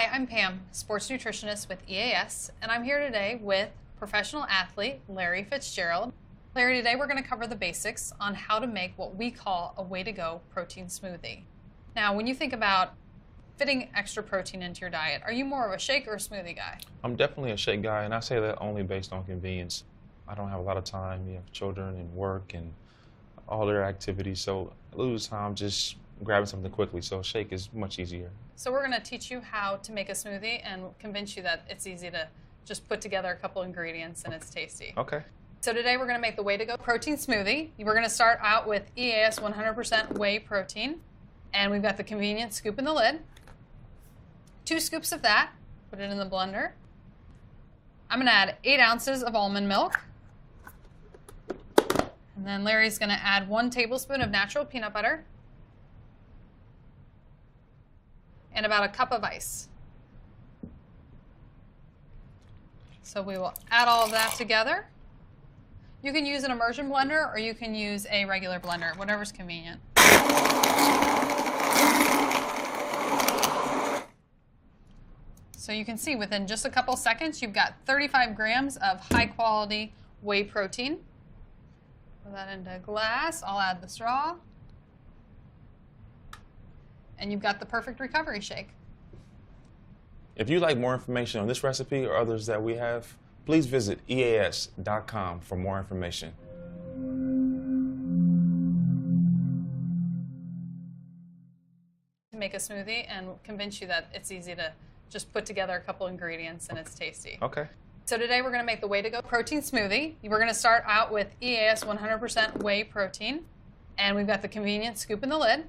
Hi, I'm Pam, sports nutritionist with EAS, and I'm here today with professional athlete Larry Fitzgerald. Larry, today we're going to cover the basics on how to make what we call a way-to-go protein smoothie. Now, when you think about fitting extra protein into your diet, are you more of a shake or a smoothie guy? I'm definitely a shake guy, and I say that only based on convenience. I don't have a lot of time. You have children and work and all their activities, so I lose time just grabbing something quickly, so shake is much easier. So we're going to teach you how to make a smoothie and convince you that it's easy to just put together a couple ingredients and it's tasty. Okay. So today we're going to make the way-to-go protein smoothie. We're going to start out with EAS 100% whey protein, and we've got the convenient scoop in the lid. 2 scoops of that, put it in the blender. I'm going to add 8 ounces of almond milk. And then Larry's going to add 1 tablespoon of natural peanut butter and about a cup of ice. So we will add all of that together. You can use an immersion blender or you can use a regular blender, whatever's convenient. So you can see within just a couple seconds, you've got 35 grams of high quality whey protein. Put that into a glass. I'll add the straw. And you've got the perfect recovery shake. If you'd like more information on this recipe or others that we have, please visit eas.com for more information. To make a smoothie and convince you that it's easy to just put together a couple ingredients and it's tasty. Okay. So today we're going to make the way-to-go protein smoothie. We're going to start out with EAS 100% whey protein, and we've got the convenient scoop in the lid.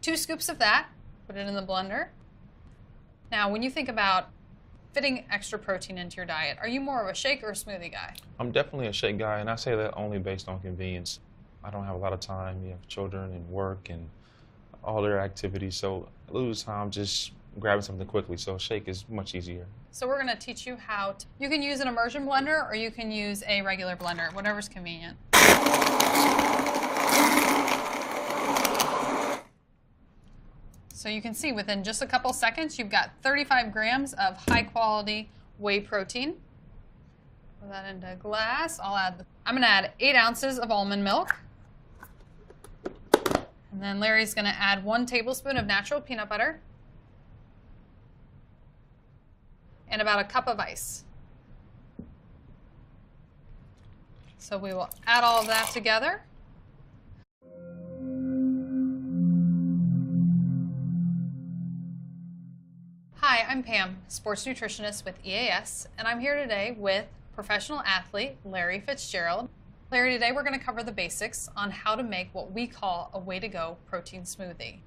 2 scoops of that, put it in the blender. Now, when you think about fitting extra protein into your diet, are you more of a shake or a smoothie guy? I'm definitely a shake guy, and I say that only based on convenience. I don't have a lot of time. You have children and work and all their activities, so I lose time just grabbing something quickly, so shake is much easier. So we're going to teach you how to, you can use an immersion blender or you can use a regular blender, whatever's convenient. So you can see within just a couple seconds, you've got 35 grams of high quality whey protein. Put that into a glass. I'm going to add 8 ounces of almond milk. And then Larry's going to add 1 tablespoon of natural peanut butter and about a cup of ice. So we will add all of that together. Hi, I'm Pam, sports nutritionist with EAS, and I'm here today with professional athlete Larry Fitzgerald. Larry, today we're going to cover the basics on how to make what we call a way-to-go protein smoothie.